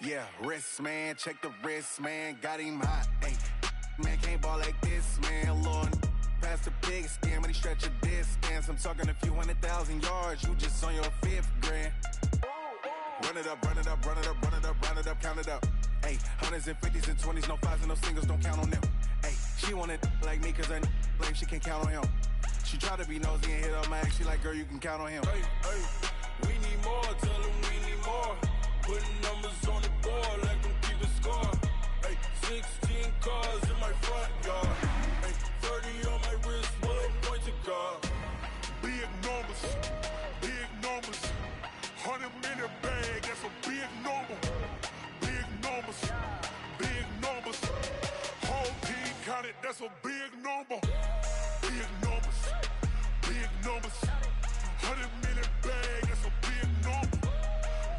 Yeah, wrist, man, check the wrist, man, got him hot. Hey, man, can't ball like this, man. Lord, past the pig skin, but he stretch a distance. I'm talking a few 100,000 yards, you just on your 5th grand. Run it up, run it up, run it up, run it up, run it up, count it up. Hey, hundreds and 50s and 20s, no 5s and no singles, don't count on them. Hey, she want it like me, cause her like she can count on him. She try to be nosy and hit up my ex, she like, girl, you can count on him. Hey, hey, we need more, tell them we need more. Putting numbers on the board, like them keep a score. Hey, 16 cars in my front yard. Hey, 30 on my wrist, one point to guard. Big numbers, 100 minute bag, that's a big number. Big numbers, whole team counted, that's a big number. Big numbers, 100 minute bag, that's a big number.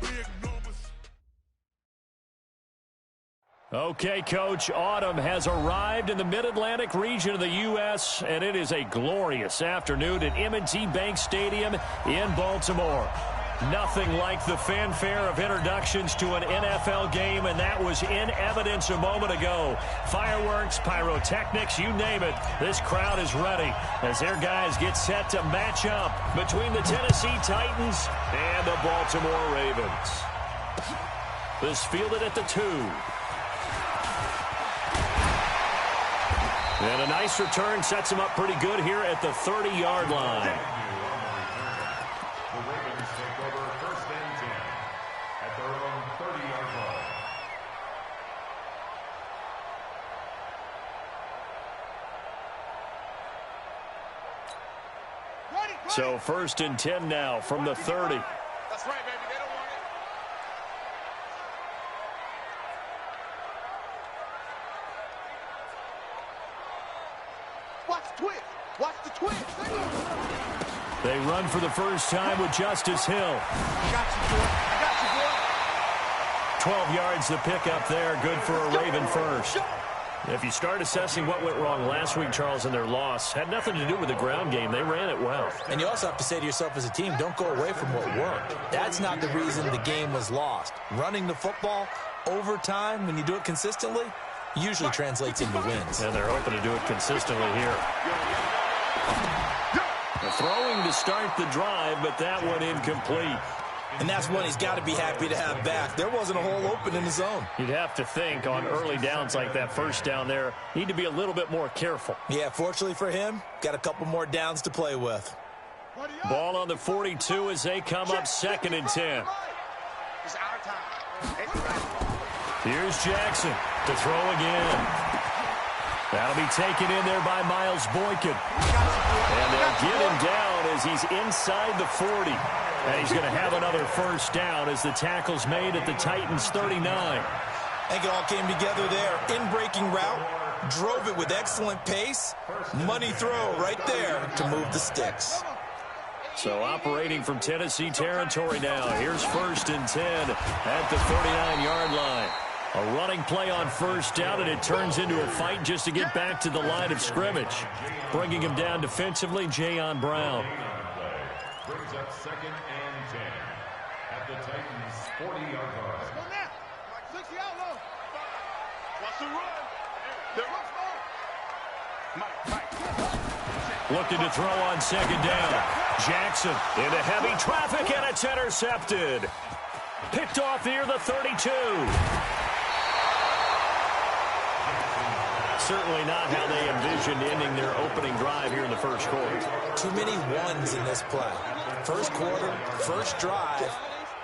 Big numbers. Okay, Coach, autumn has arrived in the Mid-Atlantic region of the U.S., and it is a glorious afternoon at M&T Bank Stadium in Baltimore. Nothing like the fanfare of introductions to an NFL game, and that was in evidence a moment ago. Fireworks, pyrotechnics, you name it. This crowd is ready as their guys get set to match up between the Tennessee Titans and the Baltimore Ravens. This fielded at the 2. And a nice return sets him up pretty good here at the 30-yard line. The Ravens take over 1st and 10 at their own 30-yard line. So 1st and 10 now from the 30. That's right, baby. They don't want it. Watch the twist. Watch the twist. They run for the first time with Justice Hill. I got you, boy. I got you, boy. 12 yards the pickup there. Good for a Raven first. If you start assessing what went wrong last week, Charles, in their loss, had nothing to do with the ground game. They ran it well. And you also have to say to yourself as a team, don't go away from what worked. That's not the reason the game was lost. Running the football over time, when you do it consistently, usually translates into wins. And they're hoping to do it consistently here. The throwing to start the drive, but that one incomplete. And that's one he's got to be happy to have back. There wasn't a hole open in the zone. You'd have to think on early downs like that first down there, need to be a little bit more careful. Yeah, fortunately for him, got a couple more downs to play with. Ball on the 42 as they come up 2nd and 10. It's our time. Here's Jackson to throw again. That'll be taken in there by Miles Boykin. And they'll get him down as he's inside the 40. And he's going to have another first down as the tackle's made at the Titans 39. I think it all came together there. In-breaking route, drove it with excellent pace. Money throw right there to move the sticks. So operating from Tennessee territory now. Here's 1st and 10 at the 39-yard line. A running play on first down, and it turns into a fight just to get back to the line of scrimmage. Bringing him down defensively, Jayon Brown. Brings up 2nd and 10 at the Titans' 40-yard line. Watch the run. Looking to throw on 2nd down. Jackson into heavy traffic, and it's intercepted. Picked off near the 32. Certainly not how they envisioned ending their opening drive here in the first quarter. Too many ones in this play. First quarter, first drive,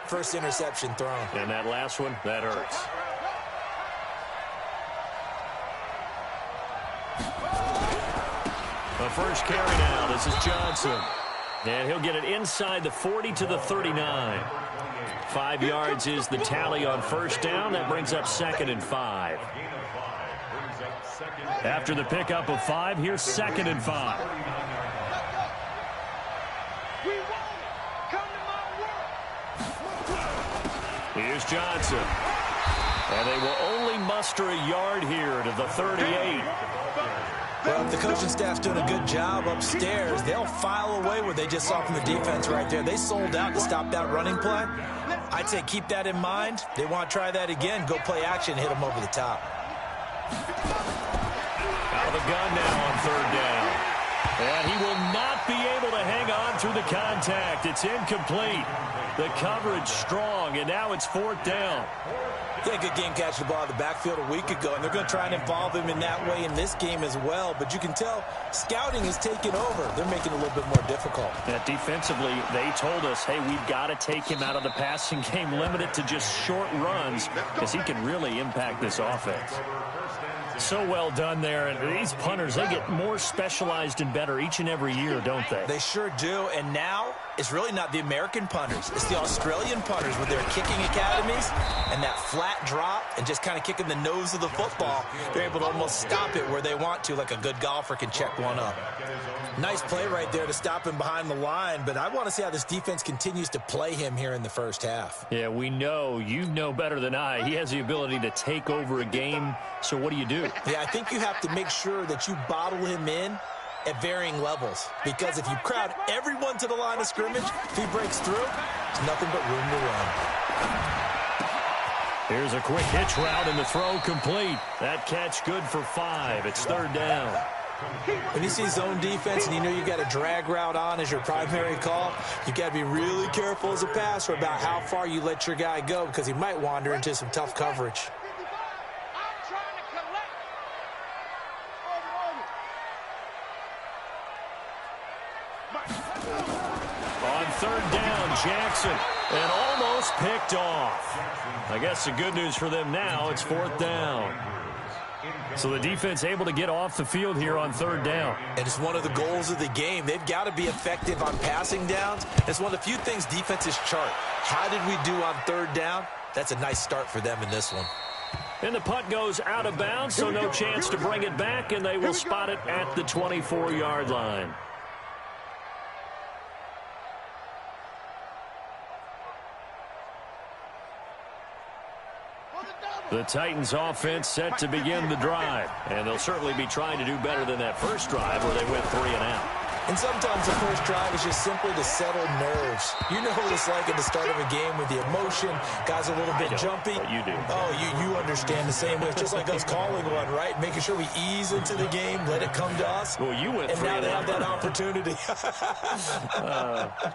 first interception thrown. And that last one, that hurts. The first carry now. This is Johnson. And he'll get it inside the 40 to the 39. 5 yards is the tally on first down. That brings up 2nd and 5. After the pickup of 5, here's 2nd and 5. Here's Johnson. And they will only muster a yard here to the 38. Well, if the coaching staff's doing a good job upstairs, they'll file away what they just saw from the defense right there. They sold out to stop that running play. I'd say keep that in mind. They want to try that again. Go play action, hit them over the top. Out of the gun now on third down. And he will not be able to hang on through the contact. It's incomplete. The coverage strong, and now it's fourth down. Yeah, good game catching the ball in the backfield a week ago, and they're going to try and involve him in that way in this game as well. But you can tell scouting is taking over. They're making it a little bit more difficult. Yeah, defensively, they told us, hey, we've got to take him out of the passing game, limit it to just short runs, because he can really impact this offense. So well done there. And these punters, they get more specialized and better each and every year, don't they? They sure do. And now it's really not the American punters. It's the Australian punters with their kicking academies and that flat drop and just kind of kicking the nose of the football. They're able to almost stop it where they want to, like a good golfer can check one up. Nice play right there to stop him behind the line, but I want to see how this defense continues to play him here in the first half. Yeah, we know. You know better than I. He has the ability to take over a game, so what do you do? Yeah, I think you have to make sure that you bottle him in at varying levels, because if you crowd everyone to the line of scrimmage, if he breaks through, there's nothing but room to run. Here's a quick hitch route and the throw complete. That catch good for 5. It's third down. When you see zone defense and you know you got a drag route on as your primary call, you got to be really careful as a passer about how far you let your guy go, because he might wander into some tough coverage. On third down, Jackson, and almost picked off. I guess the good news for them now, it's fourth down. So the defense able to get off the field here on third down. And it's one of the goals of the game. They've got to be effective on passing downs. It's one of the few things defenses chart. How did we do on third down? That's a nice start for them in this one. And the punt goes out of bounds, so no chance to bring it back, and they will spot it at the 24-yard line. The Titans offense set to begin the drive, and they'll certainly be trying to do better than that first drive where they went 3 and out. And sometimes the first drive is just simply to settle nerves. You know what it's like at the start of a game with the emotion. Guys are a little bit jumpy. But you do. Oh, you understand the same way. It's just like us calling one, right? Making sure we ease into the game, let it come to us. Well, you went 3 and out. And now they have that opportunity.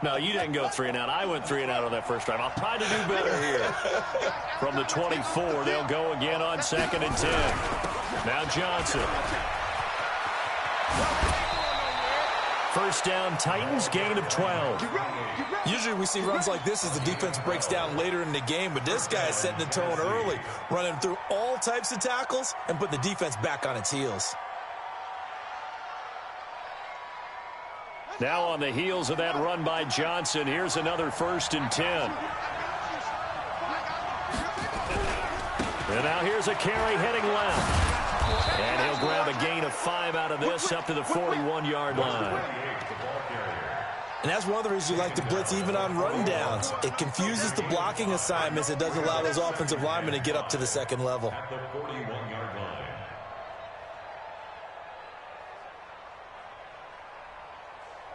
No, you didn't go 3 and out. I went 3 and out on that first drive. I'll try to do better here. From the 24, they'll go again on 2nd and 10. Now Johnson. First down, Titans, gain of 12. Usually we see runs like this as the defense breaks down later in the game, but this guy is setting the tone early, running through all types of tackles and putting the defense back on its heels. Now on the heels of that run by Johnson, here's another 1st and 10. And now here's a carry heading left. And he'll grab a gain of 5 out of this up to the 41-yard line. And that's one of the reasons you like to blitz even on run downs. It confuses the blocking assignments. It doesn't allow those offensive linemen to get up to the second level. At the 41-yard line.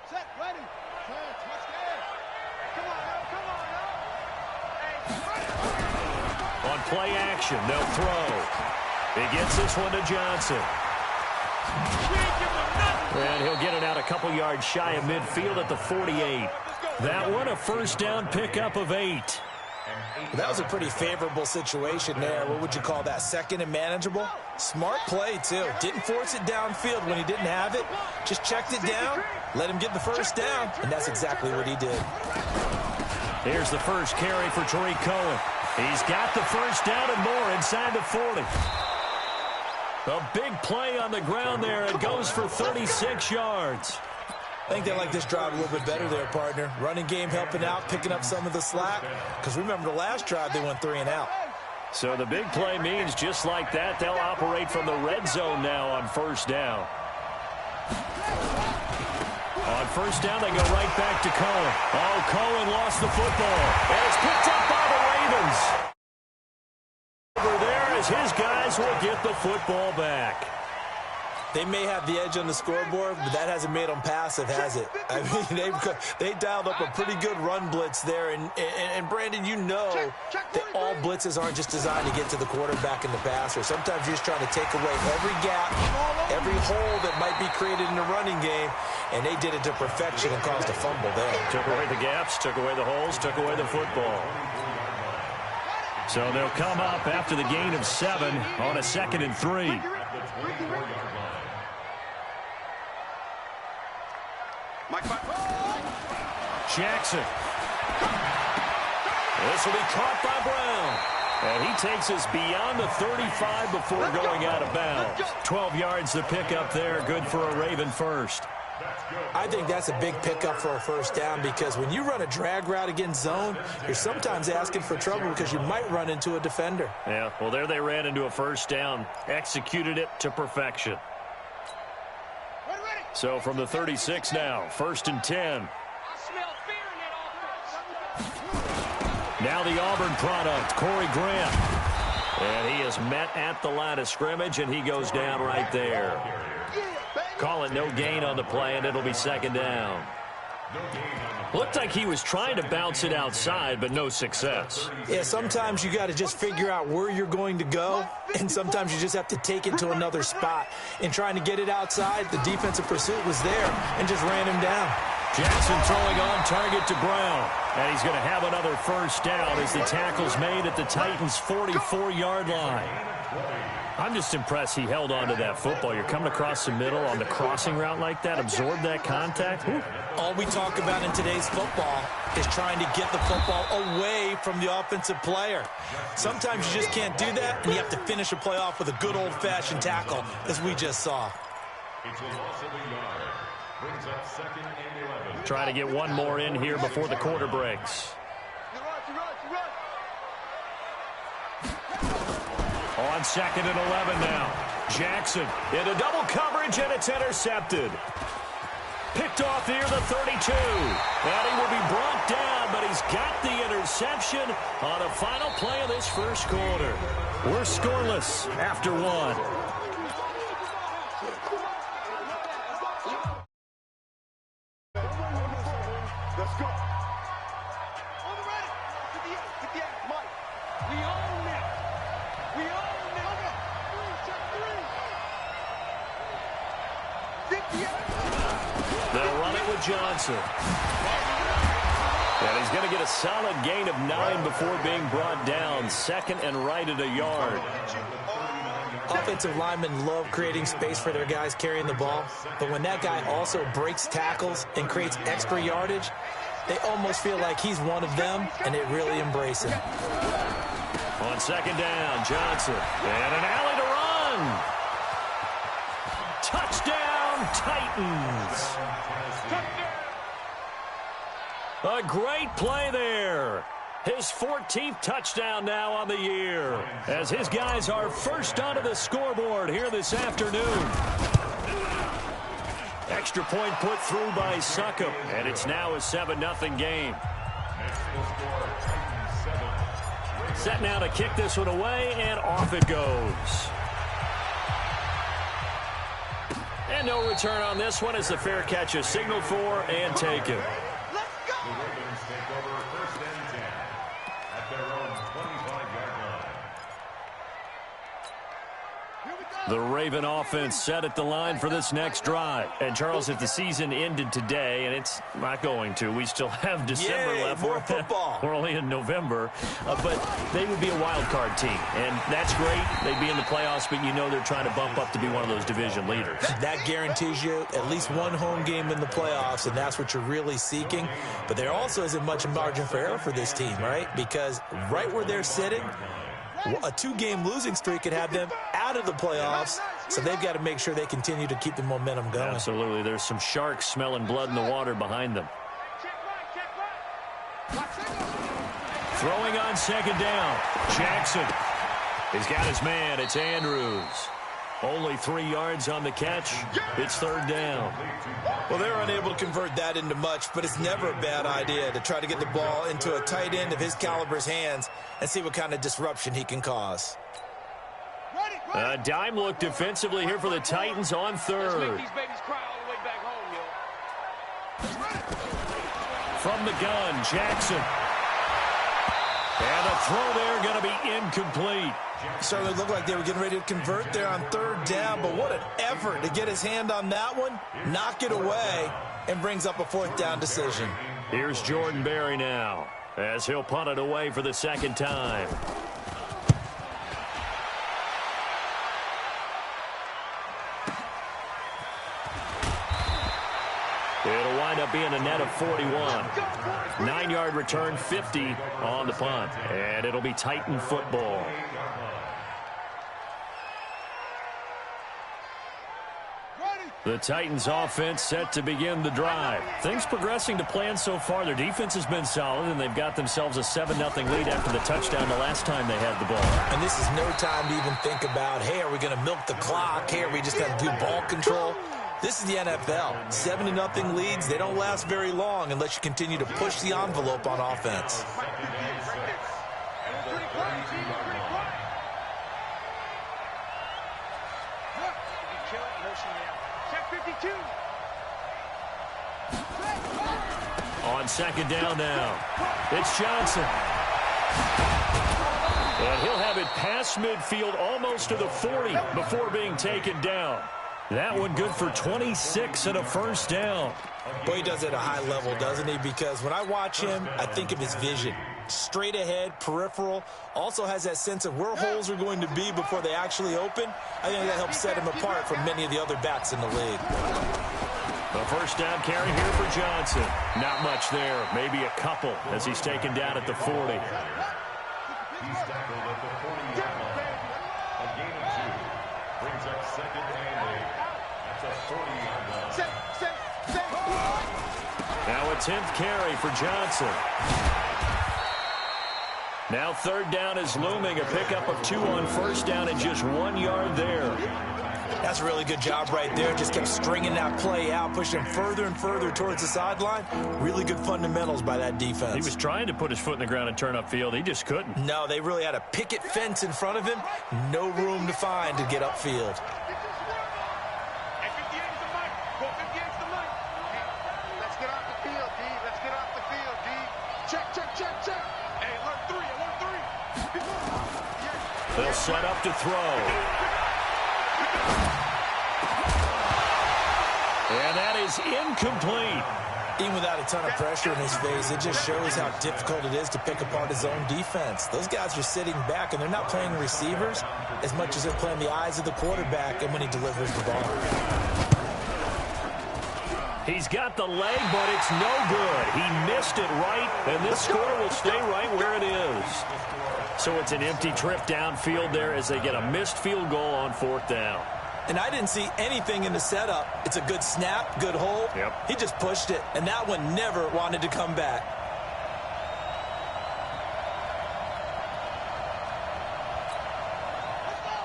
Set, ready. Set, touchdown. Come on, On play action, they'll throw. He gets this one to Johnson. And he'll get it out a couple yards shy of midfield at the 48. That one a first down pickup of 8. That was a pretty favorable situation there. What would you call that? Second and manageable? Smart play, too. Didn't force it downfield when he didn't have it. Just checked it down, let him get the first down, and that's exactly what he did. Here's the first carry for Tariq Cohen. He's got the first down and more inside the 40. A big play on the ground there. It goes for 36 yards. I think they like this drive a little bit better there, partner. Running game helping out, picking up some of the slack. Because remember, the last drive, they went 3 and out. So the big play means just like that, they'll operate from the red zone now on first down. On first down, they go right back to Cohen. Oh, Cohen lost the football. And it's picked up by the Ravens. Over there as his guys will get the football back. They may have the edge on the scoreboard, but that hasn't made them passive, has it? I mean, they dialed up a pretty good run blitz there. And Brandon, you know that all blitzes aren't just designed to get to the quarterback and the passer. Sometimes you're just trying to take away every gap, every hole that might be created in the running game, and they did it to perfection and caused a fumble there. Took away the gaps, took away the holes, took away the football. So they'll come up after the gain of 7 on a 2nd and 3. Jackson. This will be caught by Brown. And he takes us beyond the 35 before going out of bounds. 12 yards to pick up there. Good for a Raven first. I think that's a big pickup for a first down because when you run a drag route against zone, you're sometimes asking for trouble because you might run into a defender. Yeah, well, there they ran into a first down. Executed it to perfection. So from the 36 now, 1st and 10. Now the Auburn product, Corey Grant. And he is met at the line of scrimmage, and he goes down right there. Call it no gain on the play, and it'll be 2nd down. Looked like he was trying to bounce it outside, but no success. Yeah, sometimes you got to just figure out where you're going to go, and sometimes you just have to take it to another spot. In trying to get it outside, the defensive pursuit was there and just ran him down. Jackson throwing on target to Brown. And he's going to have another first down as the tackle's made at the Titans' 44-yard line. I'm just impressed he held on to that football. You're coming across the middle on the crossing route like that, absorb that contact. Whew. All we talk about in today's football is trying to get the football away from the offensive player. Sometimes you just can't do that, and you have to finish a play off with a good old-fashioned tackle, as we just saw. It's a loss of a yard. Brings up 2nd and 11. Trying to get one more in here before the quarter breaks. On 2nd and 11 now. Jackson into double coverage, and it's intercepted. Picked off near the 32. And he will be brought down, but he's got the interception on a final play of this first quarter. We're scoreless after 1. Let's go. On the ready. Get the act, Mike. We own it. We own it. Get the act. They'll run it with Johnson. And he's going to get a solid gain of 9 before being brought down. 2nd and right at a yard. Offensive linemen love creating space for their guys carrying the ball, but when that guy also breaks tackles and creates extra yardage, they almost feel like he's one of them, and they really embrace him. On 2nd down, Johnson. And an alley to run. Touchdown, Titans. A great play there. His 14th touchdown now on the year, as his guys are first onto the scoreboard here this afternoon. Extra point put through by Succop, and it's now a 7-0 game. Set now to kick this one away, and off it goes. And no return on this one as the fair catch is signaled for and taken. The Raven offense set at the line for this next drive. And, Charles, if the season ended today, and it's not going to, we still have December left. More football. We're only in November. But they would be a wild card team. And that's great. They'd be in the playoffs, but you know they're trying to bump up to be one of those division leaders. That guarantees you at least one home game in the playoffs, and that's what you're really seeking. But there also isn't much margin for error for this team, right? Because right where they're sitting, a 2-game losing streak could have them out of the playoffs, so they've got to make sure they continue to keep the momentum going. Absolutely. There's some sharks smelling blood in the water behind them. Throwing on 2nd down. Jackson. He's got his man. It's Andrews. Only 3 yards on the catch. It's 3rd down. Well, they're unable to convert that into much, but it's never a bad idea to try to get the ball into a tight end of his caliber's hands and see what kind of disruption he can cause. A dime look defensively here for the Titans on third. Let's make these babies cry all the way back home, yo. From the gun, Jackson. And the throw there going to be incomplete. Certainly looked like they were getting ready to convert there on third down, but what an effort to get his hand on that one, knock it away, and brings up a fourth down decision. Here's Jordan Berry now, as he'll punt it away for the second time. It'll wind up being a net of 41. 9-yard return, 50 on the punt. And it'll be Titan football. The Titans offense set to begin the drive. Things progressing to plan so far. Their defense has been solid, and they've got themselves a 7-0 lead after the touchdown the last time they had the ball. And this is no time to even think about, hey, are we going to milk the clock? Hey, are we just going to do ball control? This is the NFL. 7-0 leads, they don't last very long unless you continue to push the envelope on offense. On second down now, it's Johnson. And he'll have it past midfield almost to the 40 before being taken down. That one good for 26 and a first down. Boy, he does it at a high level, doesn't he? Because when I watch him, I think of his vision. Straight ahead, peripheral, also has that sense of where holes are going to be before they actually open. I think that helps set him apart from many of the other backs in the league. The first down carry here for Johnson. Not much there, maybe a couple as he's taken down at the 40. He's tackled at the 40-yard line. A gain of 2. Brings up second and 8. That's a 40-yard line. Now a 10th carry for Johnson. Now third down is looming. A pickup of 2 on first down and just 1 yard there. That's a really good job right there. Just kept stringing that play out, pushing him further and further towards the sideline. Really good fundamentals by that defense. He was trying to put his foot in the ground and turn upfield. He just couldn't. No, they really had a picket fence in front of him. No room to find to get upfield. They'll set up to throw. And that is incomplete. Even without a ton of pressure in his face, it just shows how difficult it is to pick apart his own defense. Those guys are sitting back, and they're not playing receivers as much as they're playing the eyes of the quarterback and when he delivers the ball. He's got the leg, but it's no good. He missed it right, and this score will stay right where it is. So it's an empty trip downfield there as they get a missed field goal on fourth down. And I didn't see anything in the setup. It's a good snap, good hold. Yep. He just pushed it, and that one never wanted to come back.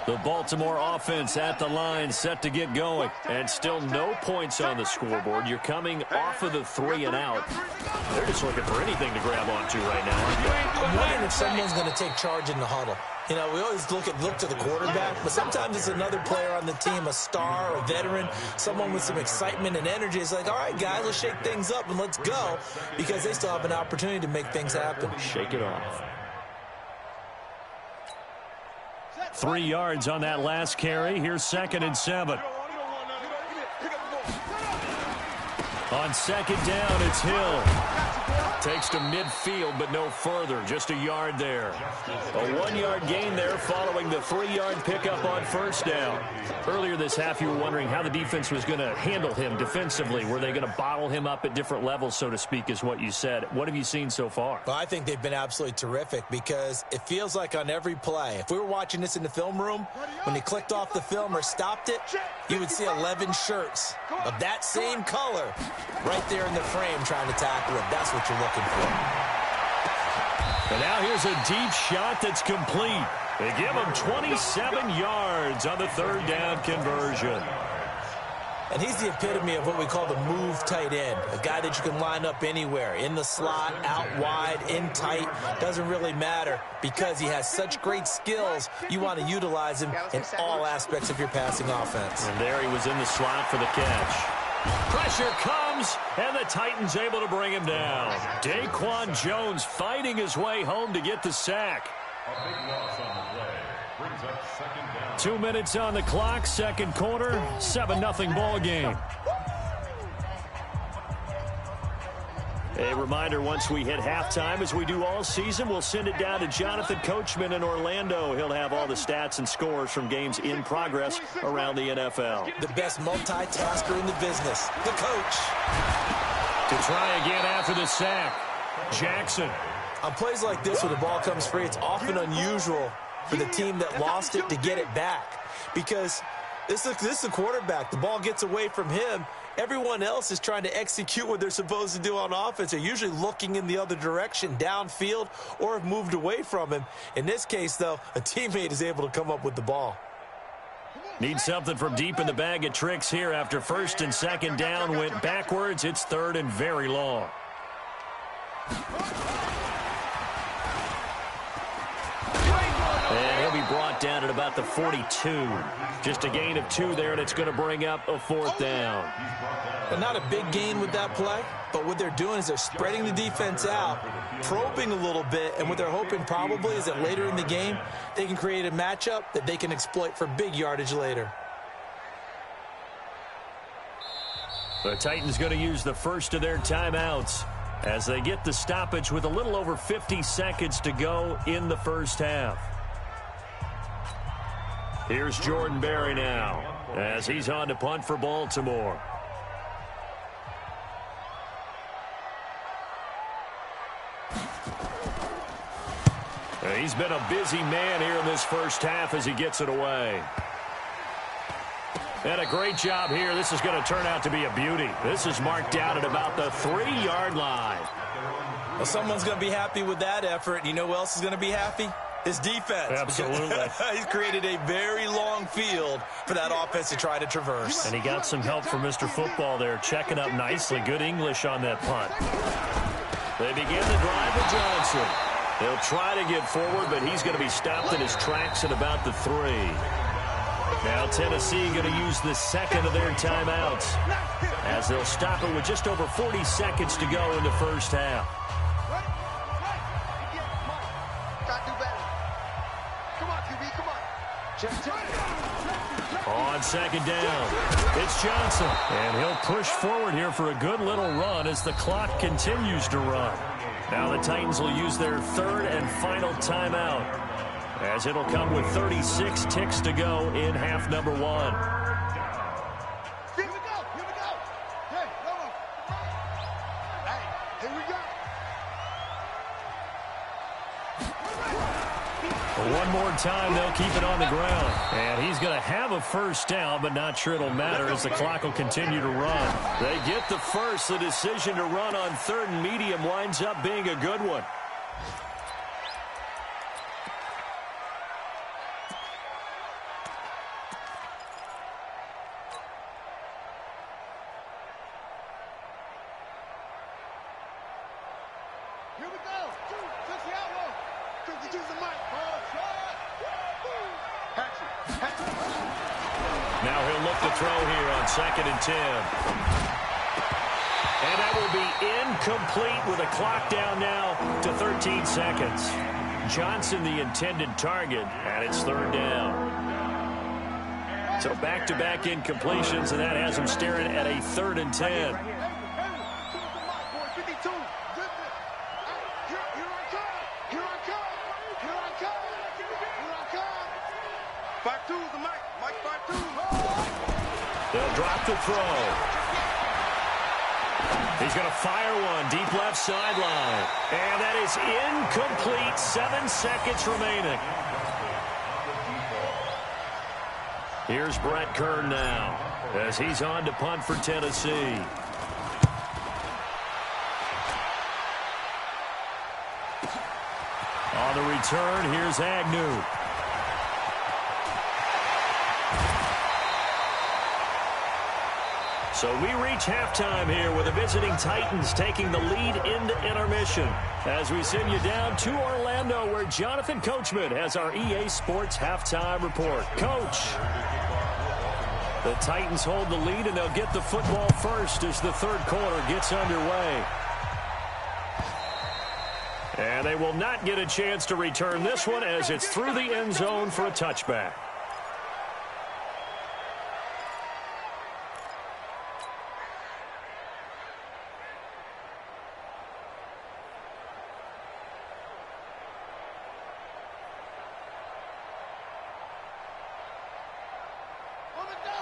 The Baltimore offense at the line, set to get going. And still no points on the scoreboard. You're coming off of the 3 and out. They're just looking for anything to grab onto right now, aren't they? I'm wondering if someone's going to take charge in the huddle. You know, we always look to the quarterback, but sometimes it's another player on the team, a star, a veteran, someone with some excitement and energy. It's like, all right, guys, let's shake things up and let's go, because they still have an opportunity to make things happen. Shake it off. 3 yards on that last carry. Here's 2nd and 7. On second down, it's Hill. Takes to midfield, but no further. Just a yard there. A 1-yard gain there following the 3-yard pickup on first down. Earlier this half, you were wondering how the defense was going to handle him defensively. Were they going to bottle him up at different levels, so to speak, is what you said. What have you seen so far? Well, I think they've been absolutely terrific because it feels like on every play, if we were watching this in the film room, when he clicked off the film or stopped it, you would see 11 shirts of that same color right there in the frame trying to tackle him. That's what you're looking for. And now here's a deep shot that's complete. They give him 27 yards on the third down conversion. And he's the epitome of what we call the move tight end, a guy that you can line up anywhere, in the slot, out wide, in tight, doesn't really matter because he has such great skills. You want to utilize him in all aspects of your passing offense. And there he was in the slot for the catch. Pressure comes, and the Titans able to bring him down. Daquan Jones fighting his way home to get the sack. A big loss on the play. Brings up second down. 2 minutes on the clock, second quarter, 7-0 ball game. A reminder, once we hit halftime, as we do all season, we'll send it down to Jonathan Coachman in Orlando. He'll have all the stats and scores from games in progress around the NFL. The best multitasker in the business, the coach. To try again after the sack, Jackson. On plays like this where the ball comes free, it's often unusual for the team that lost it to get it back because this is the quarterback. The ball gets away from him. Everyone else is trying to execute what they're supposed to do on offense. They're usually looking in the other direction, downfield, or have moved away from him. In this case, though, a teammate is able to come up with the ball. Need something from deep in the bag of tricks here after first and second down went backwards. It's third and very long. And he'll be brought down at about the 42. Just a gain of 2 there, and it's going to bring up a 4th down. But not a big gain with that play, but what they're doing is they're spreading the defense out, probing a little bit, and what they're hoping probably is that later in the game, they can create a matchup that they can exploit for big yardage later. The Titans going to use the first of their timeouts as they get the stoppage with a little over 50 seconds to go in the first half. Here's Jordan Berry now as he's on to punt for Baltimore. He's been a busy man here in this first half as he gets it away. And a great job here. This is going to turn out to be a beauty. This is marked out at about the 3-yard line. Well, someone's going to be happy with that effort. You know who else is going to be happy? His defense. Absolutely. He's created a very long field for that offense to try to traverse. And he got some help from Mr. Football there, checking up nicely. Good English on that punt. They begin the drive with Johnson. He'll try to get forward, but he's going to be stopped in his tracks at about the 3. Now Tennessee going to use the second of their timeouts as they'll stop it with just over 40 seconds to go in the first half. On second down, it's Johnson. And he'll push forward here for a good little run as the clock continues to run. Now the Titans will use their third and final timeout, as it'll come with 36 ticks to go in half number 1. Here we go. Hey, here we go. One more time, they'll keep it on the ground. And he's going to have a first down, but not sure it'll matter as the clock will continue to run. They get the first. The decision to run on third and medium winds up being a good one. Here we go. Touch the elbow. Use the mic. Now he'll look to throw here on 2nd and 10. And that will be incomplete with a clock down now to 13 seconds. Johnson the intended target, and it's 3rd down. So back-to-back incompletions, and that has him staring at a 3rd and 10. They'll drop the throw. He's going to fire one deep left sideline. And that is incomplete. 7 seconds remaining. Here's Brett Kern now as he's on to punt for Tennessee. On the return, here's Agnew. So we reach halftime here with the visiting Titans taking the lead into intermission as we send you down to Orlando where Jonathan Coachman has our EA Sports halftime report. Coach, the Titans hold the lead and they'll get the football first as the third quarter gets underway. And they will not get a chance to return this one as it's through the end zone for a touchback.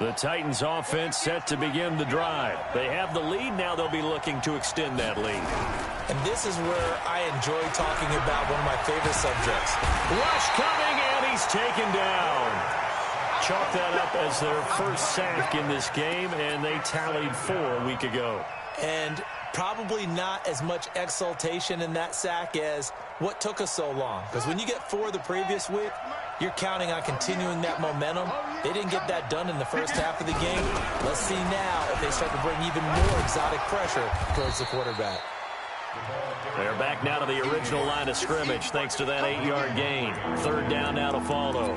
The Titans offense set to begin the drive. They have the lead. Now they'll be looking to extend that lead. And this is where I enjoy talking about one of my favorite subjects. Rush coming, and he's taken down. Chalk that up as their first sack in this game, and they tallied 4 a week ago. And probably not as much exultation in that sack as what took us so long. Because when you get 4 the previous week, you're counting on continuing that momentum. They didn't get that done in the first half of the game. Let's see now if they start to bring even more exotic pressure towards the quarterback. They're back now to the original line of scrimmage thanks to that 8-yard gain. Third down now to follow.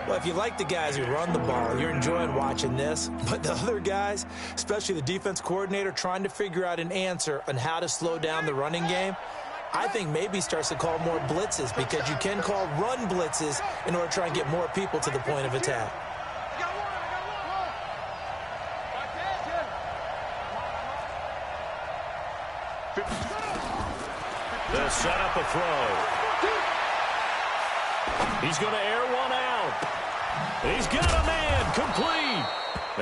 Well, if you like the guys who run the ball, you're enjoying watching this. But the other guys, especially the defense coordinator, trying to figure out an answer on how to slow down the running game, I think maybe starts to call more blitzes because you can call run blitzes in order to try and get more people to the point of attack. They'll set up a throw. He's going to air one out. He's got a man complete.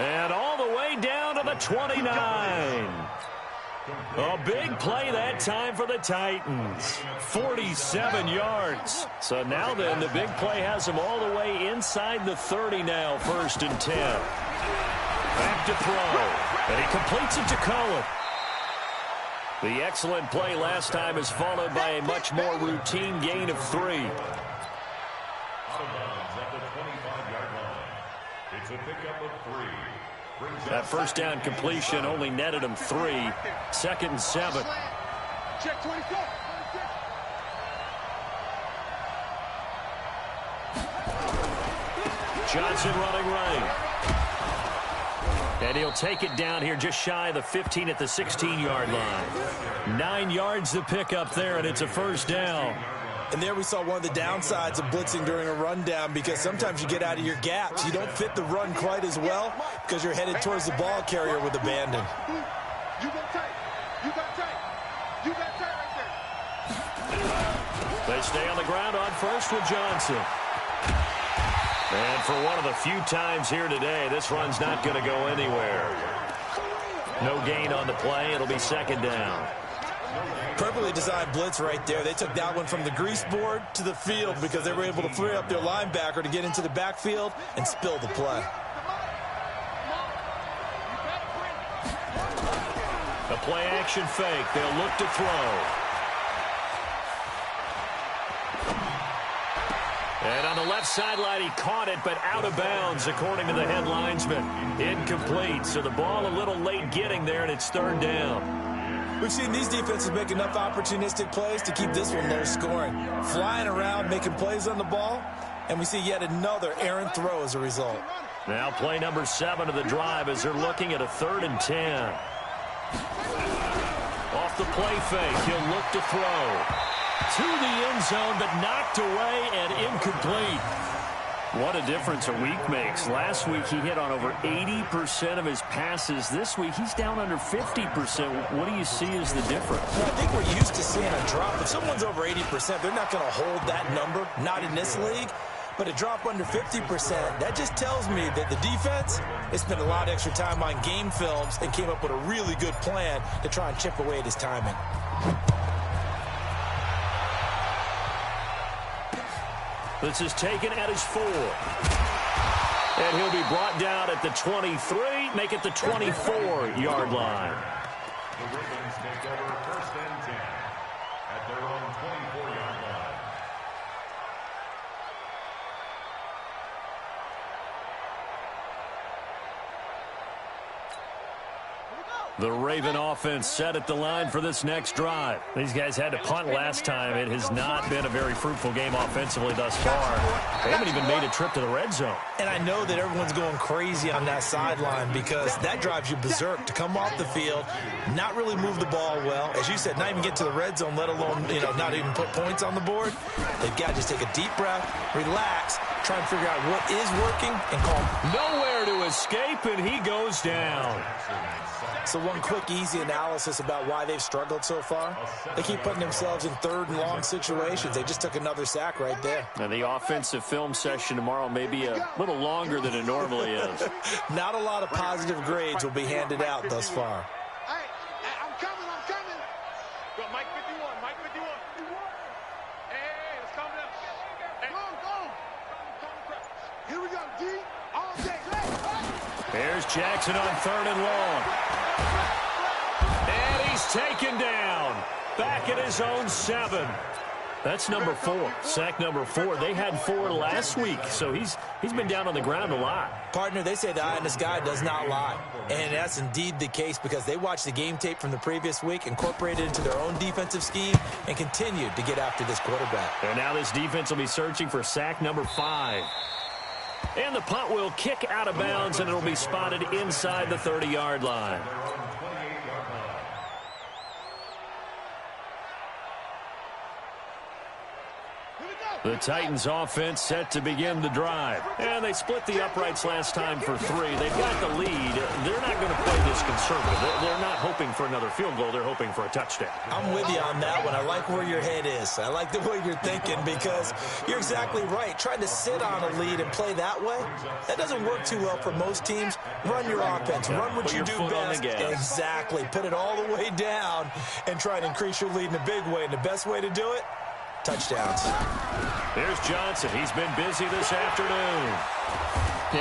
And all the way down to the 29. A big play that time for the Titans. 47 yards. So now then, the big play has them all the way inside the 30 now, 1st and 10. Back to throw. And he completes it to Cohen. The excellent play last time is followed by a much more routine gain of 3. Out of bounds at the 25-yard line. It's a pickup of 3. That first down completion only netted him 3. 2nd and 7. Check 24. Johnson running right. And he'll take it down here just shy of the 15 at the 16-yard line. 9 yards to pick up there, and it's a first down. And there we saw one of the downsides of blitzing during a rundown because sometimes you get out of your gaps. You don't fit the run quite as well because you're headed towards the ball carrier with abandon. You got tight. You got tight. You got tight right there. They stay on the ground on first with Johnson. And for one of the few times here today, this run's not going to go anywhere. No gain on the play. It'll be 2nd down. Perfectly designed blitz right there. They took that one from the grease board to the field because they were able to free up their linebacker to get into the backfield and spill the play. A play action fake. They'll look to throw. And on the left sideline, he caught it, but out of bounds, according to the head linesman. Incomplete, so the ball a little late getting there, and it's 3rd down. We've seen these defenses make enough opportunistic plays to keep this one low scoring. Flying around, making plays on the ball, and we see yet another errant throw as a result. Now play number 7 of the drive as they're looking at a 3rd and 10. Off the play fake, he'll look to throw. To the end zone, but knocked away and incomplete. What a difference a week makes. Last week, he hit on over 80% of his passes. This week, he's down under 50%. What do you see as the difference? Well, I think we're used to seeing a drop. If someone's over 80%, they're not going to hold that number, not in this league. But a drop under 50%, that just tells me that the defense has spent a lot of extra time on game films and came up with a really good plan to try and chip away at his timing. This is taken at his 4. And he'll be brought down at the 23, make it the 24-yard line. The Ravens take over 1st and 10 at their own 24-yard line. The Raven offense set at the line for this next drive. These guys had to punt last time. It has not been a very fruitful game offensively thus far. They haven't even made a trip to the red zone. And I know that everyone's going crazy on that sideline because that drives you berserk to come off the field, not really move the ball well. As you said, not even get to the red zone, let alone, not even put points on the board. They've got to just take a deep breath, relax, try and figure out what is working, and call. Nowhere to escape, and he goes down. So one quick, easy analysis about why they've struggled so far. They keep putting themselves in third and long situations. They just took another sack right there. And the offensive film session tomorrow may be a little longer than it normally is. Not a lot of positive grades will be handed out thus far. Hey, I'm coming. Go, Mike 51. Hey, let's calm down. Hey, go. Here we go, D. All day. There's Jackson on 3rd and long. And he's taken down. Back at his own 7. That's number 4. Sack number 4. They had 4 last week, so he's been down on the ground a lot. Partner, they say the eye in the sky does not lie. And that's indeed the case because they watched the game tape from the previous week, incorporated it into their own defensive scheme, and continued to get after this quarterback. And now this defense will be searching for sack number 5. And the punt will kick out of bounds, and it'll be spotted inside the 30-yard line. The Titans offense set to begin the drive. And they split the uprights last time for 3. They've got the lead. They're not going to play this conservative. They're not hoping for another field goal. They're hoping for a touchdown. I'm with you on that one. I like where your head is. I like the way you're thinking because you're exactly right. Trying to sit on a lead and play that way, that doesn't work too well for most teams. Run your offense. Run what you do best. Exactly. Put it all the way down and try and increase your lead in a big way. And the best way to do it, touchdowns. There's Johnson. He's been busy this afternoon.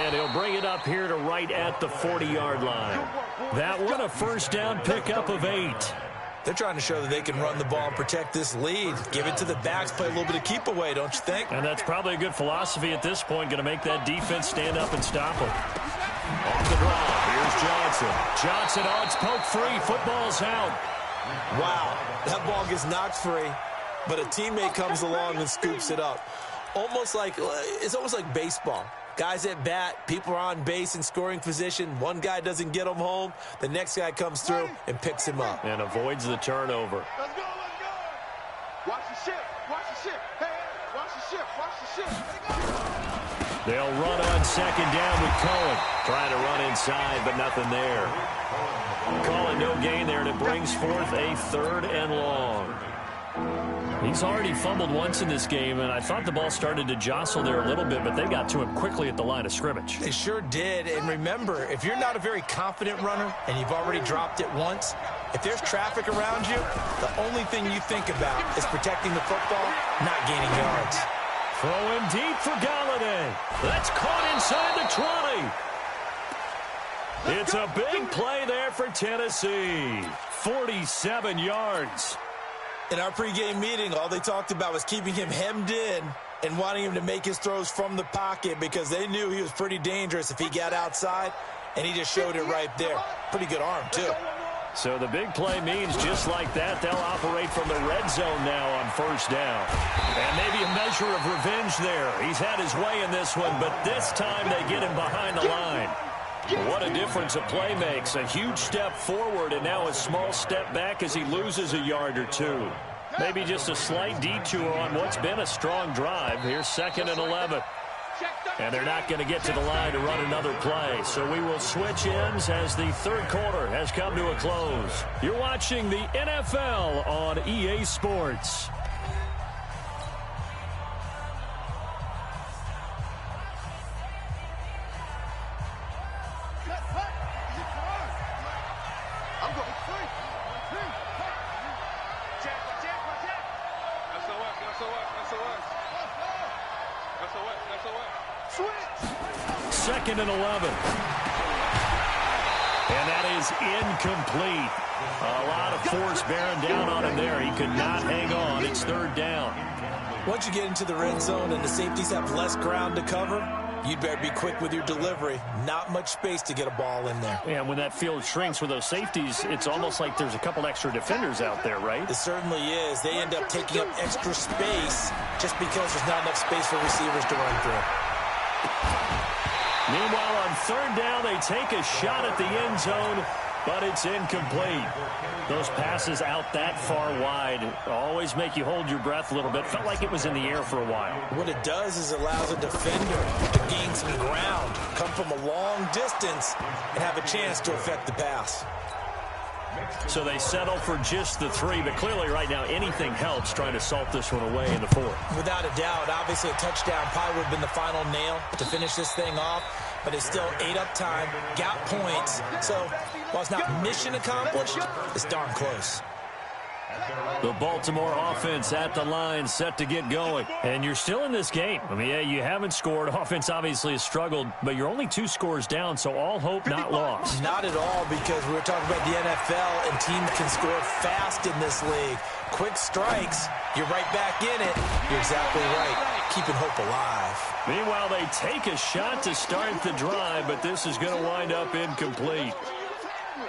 And he'll bring it up here to right at the 40-yard line. That one a first down pickup of 8. They're trying to show that they can run the ball and protect this lead. Give it to the backs, play a little bit of keep away, don't you think? And that's probably a good philosophy at this point. Going to make that defense stand up and stop them. Off the draw, here's Johnson. Johnson, it's poke free. Football's out. Wow, that ball gets knocked free, but a teammate comes along and scoops it up. It's almost like baseball. Guys at bat, people are on base in scoring position. One guy doesn't get him home. The next guy comes through and picks him up. And avoids the turnover. Let's go. Watch the ship. Hey, watch the ship. They'll run on second down with Cohen. Trying to run inside, but nothing there. Calling no gain there, and it brings forth a 3rd and long. He's already fumbled once in this game, and I thought the ball started to jostle there a little bit, but they got to him quickly at the line of scrimmage. They sure did, and remember, if you're not a very confident runner and you've already dropped it once, if there's traffic around you, the only thing you think about is protecting the football, not gaining yards. Throw him deep for Galladay. That's caught inside the 20. It's a big play there for Tennessee. 47 yards. In our pregame meeting, all they talked about was keeping him hemmed in and wanting him to make his throws from the pocket because they knew he was pretty dangerous if he got outside, and he just showed it right there. Pretty good arm, too. So the big play means just like that, they'll operate from the red zone now on first down. And maybe a measure of revenge there. He's had his way in this one, but this time they get him behind the line. What a difference a play makes. A huge step forward and now a small step back as he loses a yard or 2. Maybe just a slight detour on what's been a strong drive. Here's 2nd and 11. And they're not going to get to the line to run another play. So we will switch ends as the 3rd quarter has come to a close. You're watching the NFL on EA Sports. Second and 11. And that is incomplete. A lot of force bearing down on him there. He could not hang on. It's 3rd down. Once you get into the red zone and the safeties have less ground to cover, you'd better be quick with your delivery. Not much space to get a ball in there. Yeah, when that field shrinks with those safeties, it's almost like there's a couple extra defenders out there, right? It certainly is. They end up taking up extra space just because there's not enough space for receivers to run through. Meanwhile, on third down, they take a shot at the end zone, but it's incomplete. Those passes out that far wide always make you hold your breath a little bit. Felt like it was in the air for a while. What it does is it allows a defender to gain some ground, come from a long distance, and have a chance to affect the pass. So they settle for just the 3, but clearly right now anything helps trying to salt this one away in the 4th. Without a doubt, obviously a touchdown probably would have been the final nail to finish this thing off, but it's still 8 up time, got points, so while it's not mission accomplished, it's darn close. The Baltimore offense at the line, set to get going. And you're still in this game. I mean, yeah, you haven't scored. Offense obviously has struggled, but you're only 2 scores down, so all hope not lost. Not at all, because we were talking about the NFL, and teams can score fast in this league. Quick strikes, you're right back in it. You're exactly right. Keeping hope alive. Meanwhile, they take a shot to start the drive, but this is going to wind up incomplete.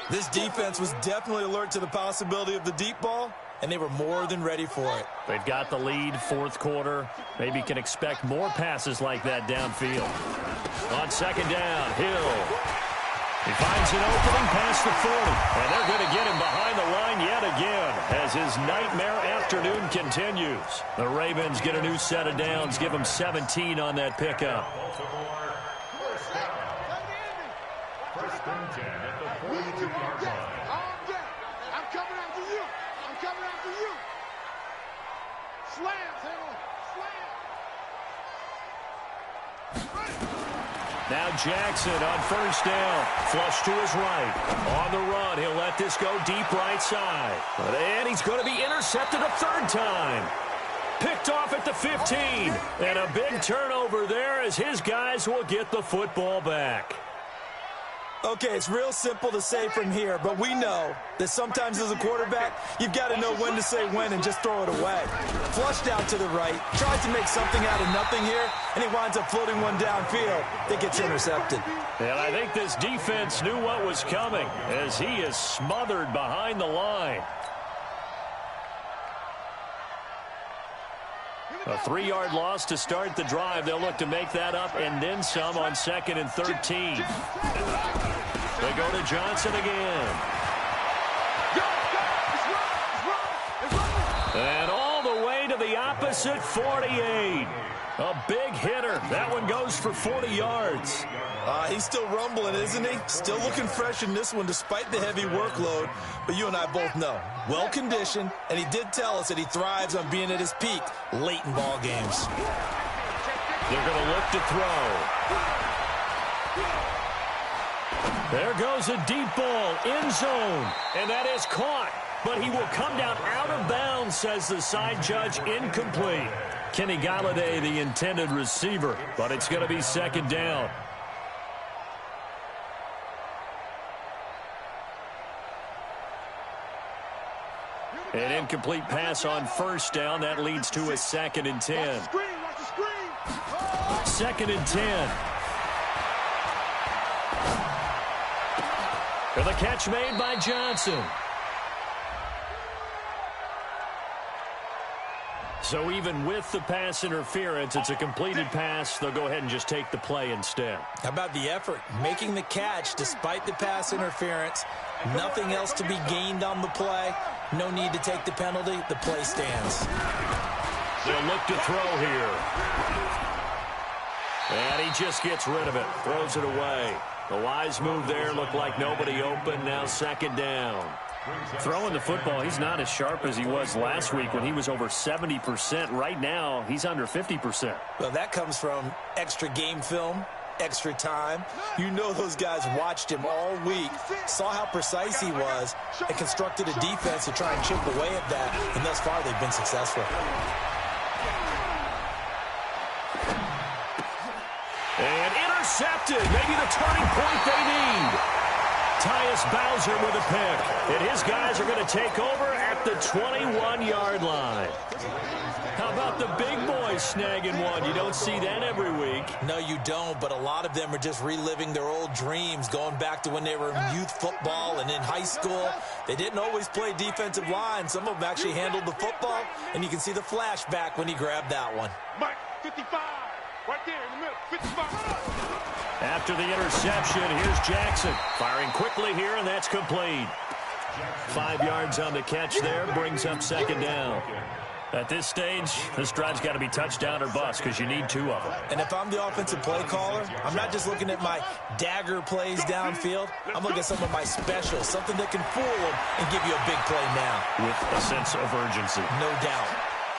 This defense was definitely alert to the possibility of the deep ball, and they were more than ready for it. They've got the lead, 4th quarter. Maybe can expect more passes like that downfield. On second down, Hill. He finds an opening past the 40, and they're going to get him behind the line yet again as his nightmare afternoon continues. The Ravens get a new set of downs, give them 17 on that pickup. First and 10 at the 42-yard line. I'm coming after you. I'm coming after you. Slam, Taylor. Slam. Now Jackson on first down. Flush to his right. On the run, he'll let this go deep right side. And he's going to be intercepted a 3rd time. Picked off at the 15. And a big turnover there as his guys will get the football back. Okay, it's real simple to say from here, but we know that sometimes as a quarterback, you've got to know when to say when and just throw it away. Flushed out to the right, tries to make something out of nothing here, and he winds up floating one downfield that gets intercepted. And I think this defense knew what was coming as he is smothered behind the line. A 3-yard loss to start the drive. They'll look to make that up and then some on 2nd and 13. They go to Johnson again. And all the way to the opposite 48. A big hitter. That one goes for 40 yards. He's still rumbling, isn't he? Still looking fresh in this one despite the heavy workload. But you and I both know, well-conditioned, and he did tell us that he thrives on being at his peak late in ball games. They're going to look to throw. There goes a deep ball, end zone, and that is caught. But he will come down out of bounds, says the side judge, incomplete. Kenny Galladay, the intended receiver, but it's going to be 2nd down. An incomplete pass on first down. That leads to a 2nd and 10. 2nd and 10. And the catch made by Johnson. So even with the pass interference, it's a completed pass. They'll go ahead and just take the play instead. How about the effort? Making the catch despite the pass interference. Nothing else to be gained on the play. No need to take the penalty. The play stands. They'll look to throw here. And he just gets rid of it. Throws it away. The wise move there. Looked like nobody open. Now 2nd down. Throwing the football, he's not as sharp as he was last week when he was over 70%. Right now, he's under 50%. Well, that comes from extra game film, extra time. You know those guys watched him all week, saw how precise he was, and constructed a defense to try and chip away at that. And thus far, they've been successful. And intercepted. Maybe the turning point they need. Tyus Bowser with a pick. And his guys are going to take over at at the 21-yard line. How about the big boys snagging one? You don't see that every week. No, you don't, but a lot of them are just reliving their old dreams, going back to when they were in youth football and in high school. They didn't always play defensive line. Some of them actually handled the football, and you can see the flashback when he grabbed that one. Mike, 55, right there in the middle, 55. After the interception, here's Jackson. Firing quickly here, and that's complete. 5 yards on the catch there, brings up second down. At this stage, this drive's got to be touchdown or bust because you need 2 of them. And if I'm the offensive play caller, I'm not just looking at my dagger plays downfield. I'm looking at some of my specials, something that can fool them and give you a big play now. With a sense of urgency. No doubt.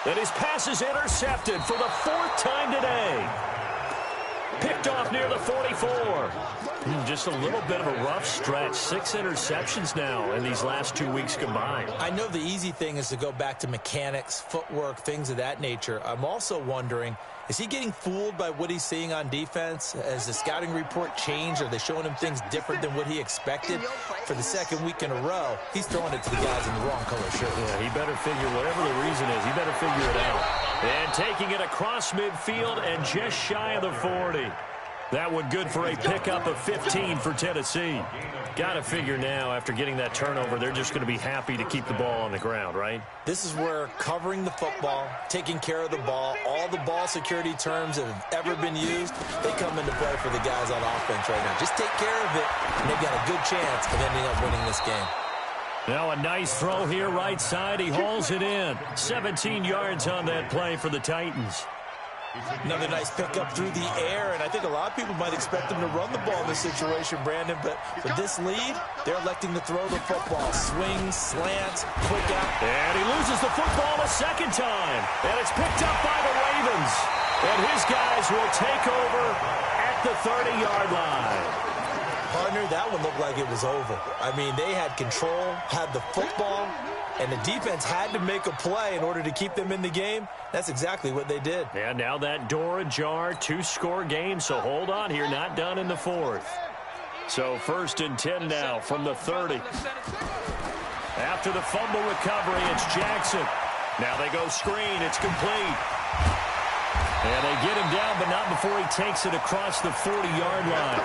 And his pass is intercepted for the 4th time today. Picked off near the 44. Just a little bit of a rough stretch. 6 interceptions now in these last 2 weeks combined. I know the easy thing is to go back to mechanics, footwork, things of that nature. I'm also wondering, is he getting fooled by what he's seeing on defense? Has the scouting report changed? Are they showing him things different than what he expected? For the 2nd week in a row, he's throwing it to the guys in the wrong color shirt. Yeah, he better figure, whatever the reason is, he better figure it out. And taking it across midfield and just shy of the 40. That one good for a pickup of 15 for Tennessee. Got to figure now, after getting that turnover, they're just going to be happy to keep the ball on the ground, right? This is where covering the football, taking care of the ball, all the ball security terms that have ever been used, they come into play for the guys on offense right now. Just take care of it, and they've got a good chance of ending up winning this game. Now a nice throw here right side. He hauls it in. 17 yards on that play for the Titans. Another nice pickup through the air, and I think a lot of people might expect them to run the ball in this situation, Brandon, but with this lead, they're electing to throw the football. Swings, slants, quick out. And he loses the football a second time, and it's picked up by the Ravens. And his guys will take over at the 30-yard line. Partner, that one looked like it was over. I mean, they had control, had the football, and the defense had to make a play in order to keep them in the game. That's exactly what they did. And now that door ajar, 2-score game, so hold on here, not done in the 4th. So 1st and 10 now from the 30. After the fumble recovery, it's Jackson. Now they go screen, it's complete. And they get him down, but not before he takes it across the 40-yard line.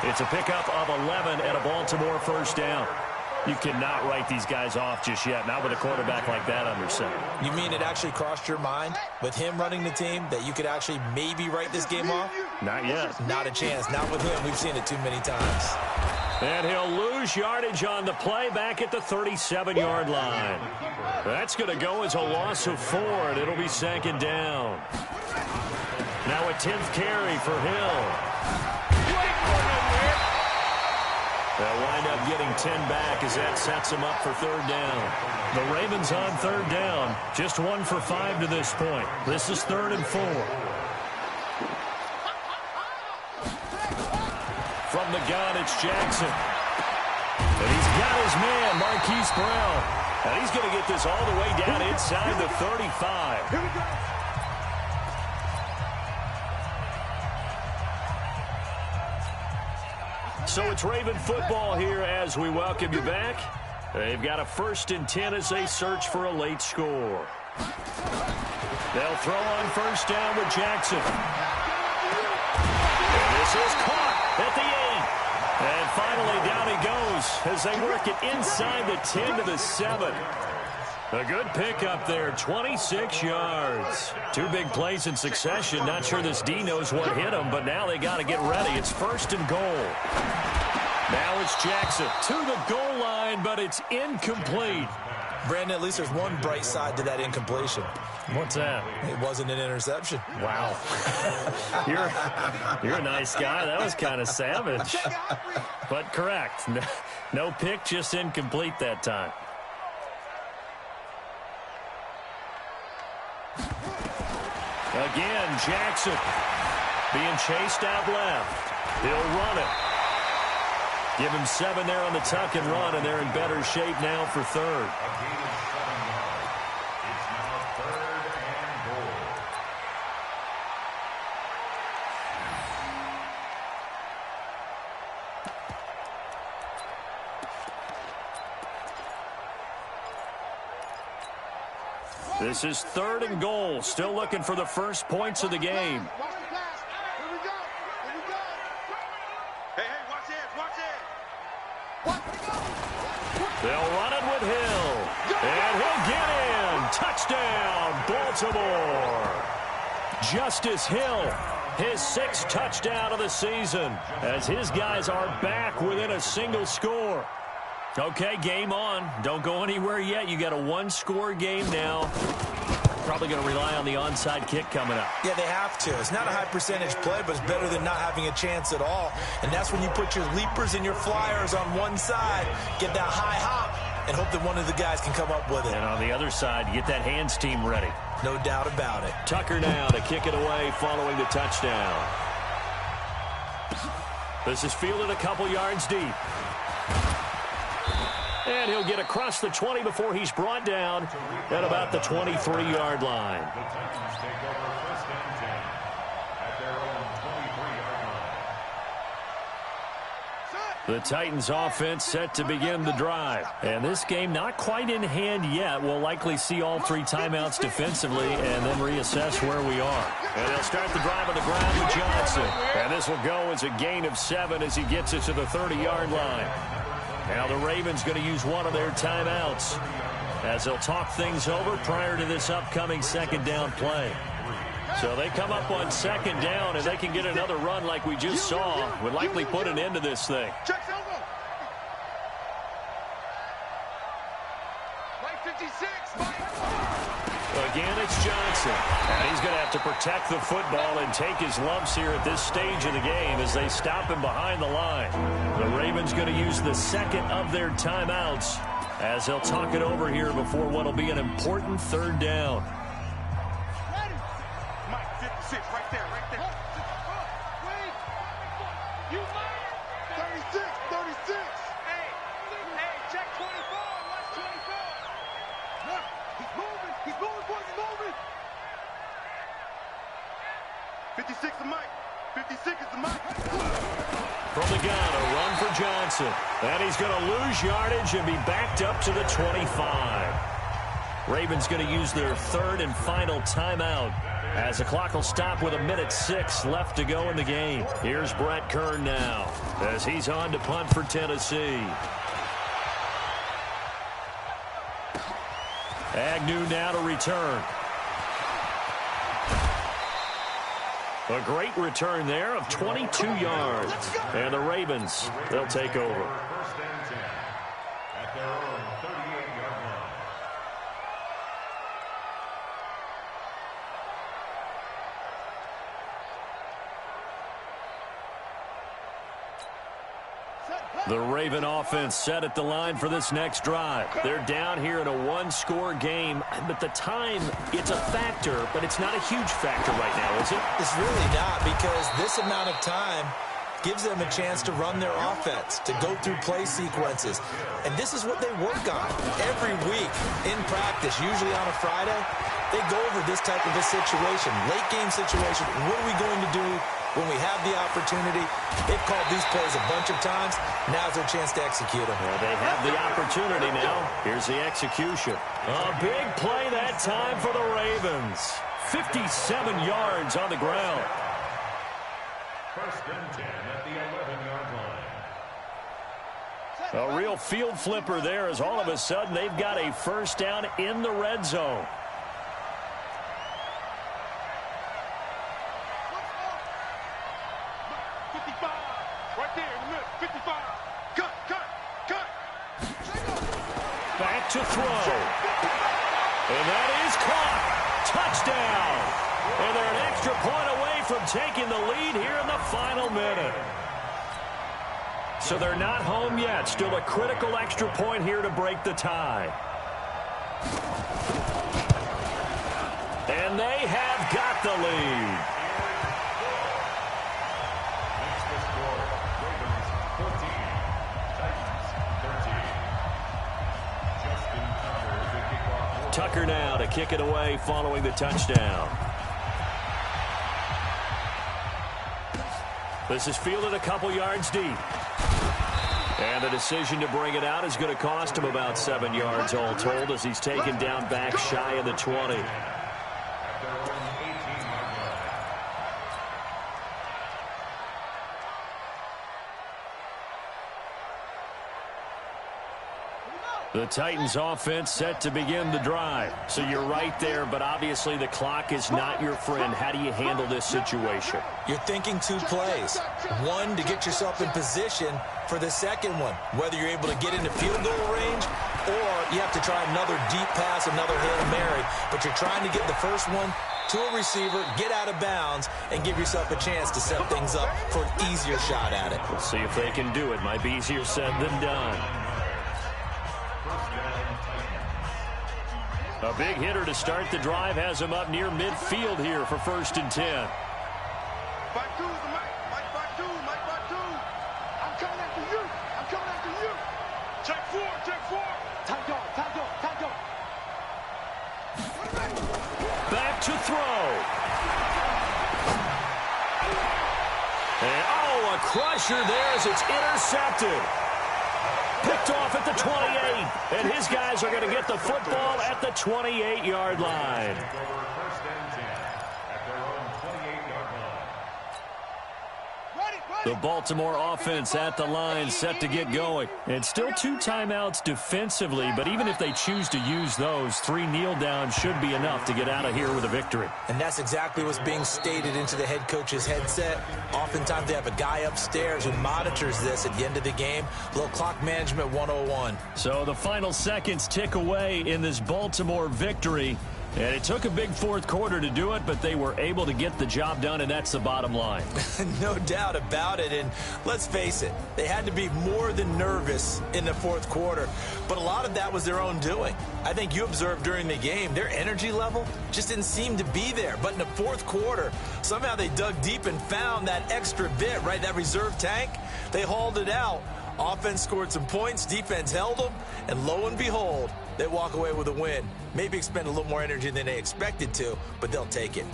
It's a pickup of 11 and a Baltimore first down. You cannot write these guys off just yet, not with a quarterback like that under center. You mean it actually crossed your mind with him running the team that you could actually maybe write this game off? Not yet. Not a chance. Not with him. We've seen it too many times. And he'll lose yardage on the play back at the 37-yard line. That's going to go as a loss of 4, and it'll be 2nd down. Now a 10th carry for Hill. They'll wind up getting 10 back as that sets them up for 3rd down. The Ravens on 3rd down. Just 1 for 5 to this point. This is 3rd and 4. From the gun, it's Jackson. And he's got his man, Marquise Brown. And he's going to get this all the way down inside the 35. Here we go. So it's Raven football here as we welcome you back. They've got a 1st and 10 as they search for a late score. They'll throw on 1st down with Jackson. And this is caught at the 8. And finally down he goes as they work it inside the 10 to the 7. A good pickup there, 26 yards. 2 big plays in succession. Not sure this D knows what hit him, but now they got to get ready. It's 1st and goal. Now it's Jackson to the goal line, but it's incomplete. Brandon, at least there's one bright side to that incompletion. What's that? It wasn't an interception. Wow. You're a nice guy. That was kind of savage. But correct. No pick, just incomplete that time. Again, Jackson being chased out left. He'll run it. Give him 7 there on the tuck and run, and they're in better shape now for 3rd. This is 3rd and goal. Still looking for the first points of the game. They'll run it with Hill. And he'll get in. Touchdown, Baltimore. Justice Hill, his 6th touchdown of the season, as his guys are back within a single score. Okay, game on. Don't go anywhere yet. You got a 1-score game now. Probably going to rely on the onside kick coming up. Yeah, they have to. It's not a high percentage play, but it's better than not having a chance at all. And that's when you put your leapers and your flyers on one side, get that high hop, and hope that one of the guys can come up with it. And on the other side, you get that hands team ready. No doubt about it. Tucker now to kick it away following the touchdown. This is fielded a couple yards deep. And he'll get across the 20 before he's brought down at about the 23-yard line. The Titans take over 1st and 10 at their own 23-yard line. The Titans offense set to begin the drive. And this game not quite in hand yet. We'll likely see all 3 timeouts defensively and then reassess where we are. And they'll start the drive on the ground with Johnson. And this will go as a gain of 7 as he gets it to the 30-yard line. Now the Ravens going to use one of their timeouts as they'll talk things over prior to this upcoming 2nd down play. So they come up on 2nd down, and they can get another run like we just saw. Would likely put an end to this thing. Again, it's Johnson. And he's going to have to protect the football and take his lumps here at this stage of the game as they stop him behind the line. The Ravens going to use the 2nd of their timeouts as they'll talk it over here before what will be an important 3rd down. Mike, 56, right there, right there. Wait. You might. 36, 36. Hey, check 24. Watch 24. Look, he's moving. He's moving, boys, he's moving. 56 is Mike. 56 is the Mike. From the gun, a run for Johnson. And he's going to lose yardage and be backed up to the 25. Ravens going to use their 3rd and final timeout as the clock will stop with 1:06 left to go in the game. Here's Brett Kern now as he's on to punt for Tennessee. Agnew now to return. A great return there of 22 yards. And the Ravens, they'll take over. 1st and 10 at their own 38-yard line. The Raven offense set at the line for this next drive. They're down here in a 1-score game, but the time, it's a factor, but it's not a huge factor right now, is it? It's really not, because this amount of time gives them a chance to run their offense, to go through play sequences. And this is what they work on every week in practice, usually on a Friday. They go over this type of a situation, late game situation. What are we going to do when we have the opportunity? They've called these plays a bunch of times. Now's their chance to execute them. Well, they have the opportunity now. Here's the execution. A big play that time for the Ravens. 57 yards on the ground. 1st and 10 at the 11-yard line. A real field flipper there as all of a sudden they've got a 1st down in the red zone. Back to throw. And that is caught. Touchdown. And they're an extra point away from taking the lead here in the final minute. So they're not home yet. Still a critical extra point here to break the tie. And they have got the lead. Makes the score Ravens 14, Titans 13. Justin Tucker is the kickoff. Tucker now to kick it away following the touchdown. This is fielded a couple yards deep. And the decision to bring it out is going to cost him about 7 yards all told as he's taken down back shy of the 20. The Titans offense set to begin the drive. So you're right there, but obviously the clock is not your friend. How do you handle this situation? You're thinking 2 plays. One, to get yourself in position for the second one, whether you're able to get into field goal range or you have to try another deep pass, another Hail Mary, but you're trying to get the first one to a receiver, get out of bounds, and give yourself a chance to set things up for an easier shot at it. We'll see if they can do it. Might be easier said than done. A big hitter to start the drive has him up near midfield here for 1st and 10. Back two, Mike back two. I'm coming after you. Check four. Tight go. Back to throw. And, a crusher there as it's intercepted. Picked off at the 28, and his guys are going to get the football at the 28-yard line. The Baltimore offense at the line set to get going. And still 2 timeouts defensively, but even if they choose to use those, 3 kneel downs should be enough to get out of here with a victory. And that's exactly what's being stated into the head coach's headset. Oftentimes they have a guy upstairs who monitors this at the end of the game. A little clock management 101. So the final seconds tick away in this Baltimore victory. And it took a big 4th quarter to do it, but they were able to get the job done, and that's the bottom line. No doubt about it, and let's face it, they had to be more than nervous in the 4th quarter, but a lot of that was their own doing. I think you observed during the game, their energy level just didn't seem to be there, but in the 4th quarter, somehow they dug deep and found that extra bit, right, that reserve tank. They hauled it out. Offense scored some points, defense held them, and lo and behold, they walk away with a win. Maybe expend a little more energy than they expected to, but they'll take it.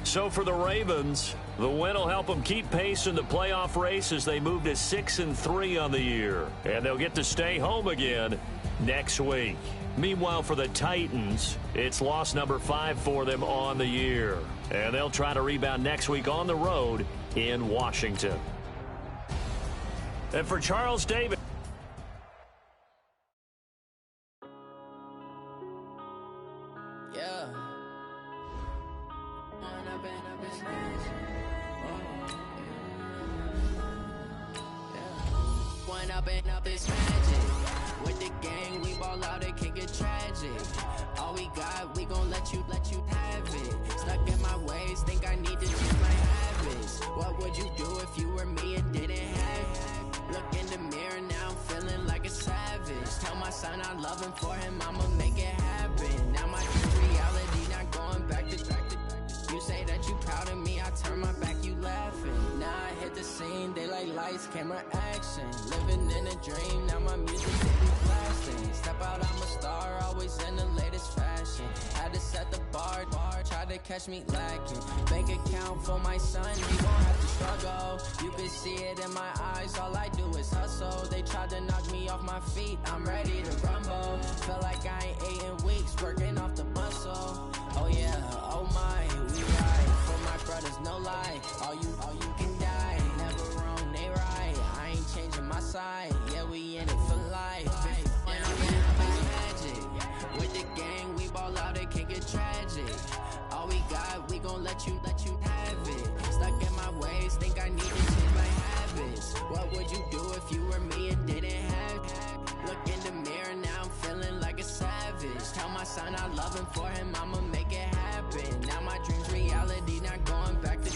So for the Ravens, the win will help them keep pace in the playoff race as they move to 6-3 on the year. And they'll get to stay home again next week. Meanwhile, for the Titans, it's loss number 5 for them on the year. And they'll try to rebound next week on the road in Washington. And for Charles Davis. Up is magic. With the gang, we ball out, it can get tragic. All we got, we gon' let you have it. Stuck in my ways, think I need to change my habits. What would you do if you were me and didn't have it? Look in the mirror, now I'm feeling like a savage. Tell my son I love him, for him I'ma make it happen. Now my dream reality, not going back to. You say that you proud of me, I turn my back, you laughing. Now I hit the scene, they like lights, camera, action. Living in a dream, now my music they be blasting. Step out, I'm a star, always in the latest fashion. Had to set the bar, tried to catch me lacking. Bank account for my son, he won't have to struggle. You can see it in my eyes, all I do is hustle. They tried to knock me off my feet, I'm ready to rumble. Feel like I ain't ate in weeks, working off the muscle. Oh yeah, oh my, we ride for my brothers, no lie. All you can die, never wrong, they right. I ain't changing my side, yeah, we in it for life. And I'm magic. With the gang, we ball out, it can get tragic. All we got, we gon' let you have it. Stuck in my ways, think I need to change my habits. What would you do if you were me and didn't have it? Look in the mirror, now I'm feeling like a savage. Tell my son I love him, for him I'ma make it happen. Now my dreams reality, not going back to.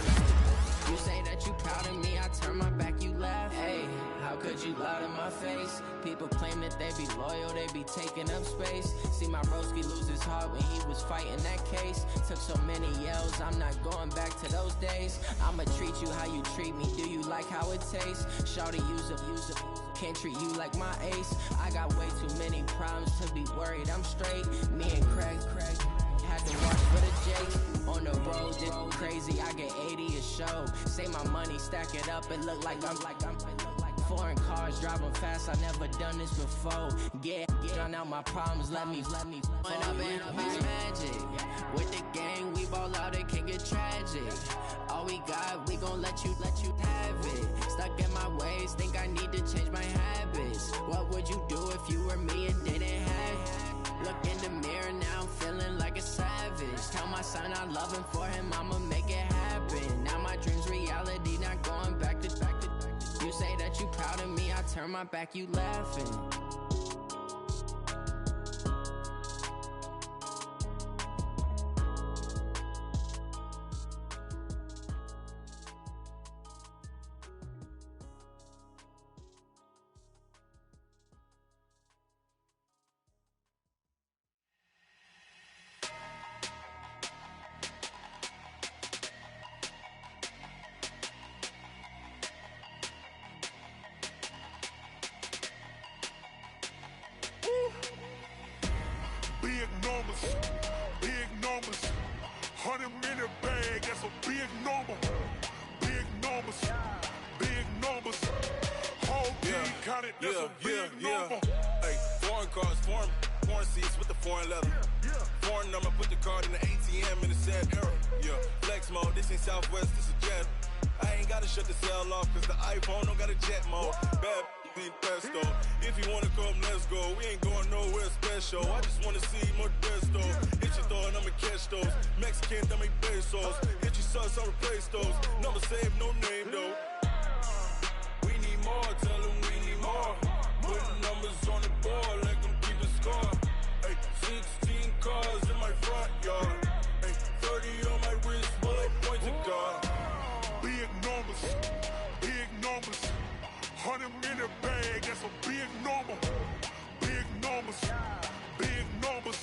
You say that you proud of me, I turn my back, you laugh. Hey, how could you lie to my face? People claim that they be loyal, they be taking up space. See my broski lose his heart when he was fighting that case. Took so many yells, I'm not going back to those days. I'ma treat you how you treat me, do you like how it tastes? Shawty, use up, can't treat you like my ace. I got way too many problems to be worried, I'm straight. Me and Craig had to watch for the Jakes. On the road, it's crazy, I get 80 a show. Say my money, stack it up, it look like I'm Foreign cars, driving fast, I never done this before. Get drown out my problems, let me. When I've been magic. With the gang, we ball out, it can get tragic. All we got, we gon' let you have it. Stuck in my ways, think I need to change my habits. What would you do if you were me and didn't have it? Look in the mirror, now I'm feeling like a savage. Tell my son I love him, for him I'ma make it happen. Now my dream's reality, not going back to. You say that you proud of me, I turn my back, you laughing. Big numbers, 100 minute bag, that's a big number. Big numbers, big numbers. Whole team counted, that's a big number. Hey, foreign cars, foreign seats with the foreign leather. Foreign number, put the card in the ATM in the sad era. Yeah, flex mode, this ain't Southwest, this is jet. I ain't gotta shut the cell off, cause the iPhone don't got a jet mode. Bad need pesto. If you wanna come, let's go. We ain't going nowhere special. I just wanna see more desto. Hit your throw and I'ma catch those. Mexican, I make pesos. Hit your sauce, I'll replace those. Number save, no name though. We need more, tell them we need more. Putting numbers on the board, let them keep the score. Hey, 16 cars in my front yard. Hey, 30 on my wrist, bullet points of God. Big numbers, big numbers. 100 minute bag, that's a big number. Big numbers, big numbers.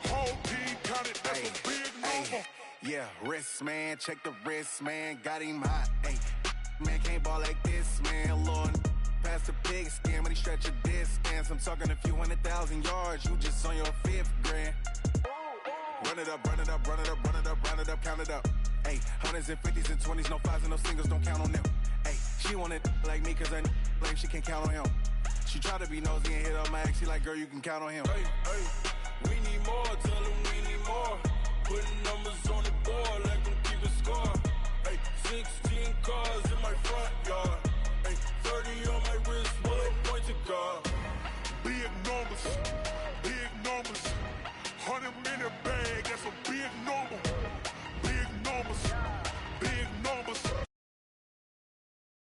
Whole team counted, that's a big number. Yeah, wrist, man, check the wrist, man, got him hot. Ay, man, can't ball like this, man, Lord. Past the pig skin when he stretch a distance. I'm talking a few 100,000 yards, you just on your 5th grand. Run it up, run it up, run it up, run it up, run it up, count it up. Ay, 100s and 50s and 20s, no 5s and no singles, don't count on them. Ay, she want it like me cause I blame she can't count on him. She try to be nosy and hit up my ex, she like, girl, you can count on him. Hey, we need more, tell them we need more. Putting numbers on the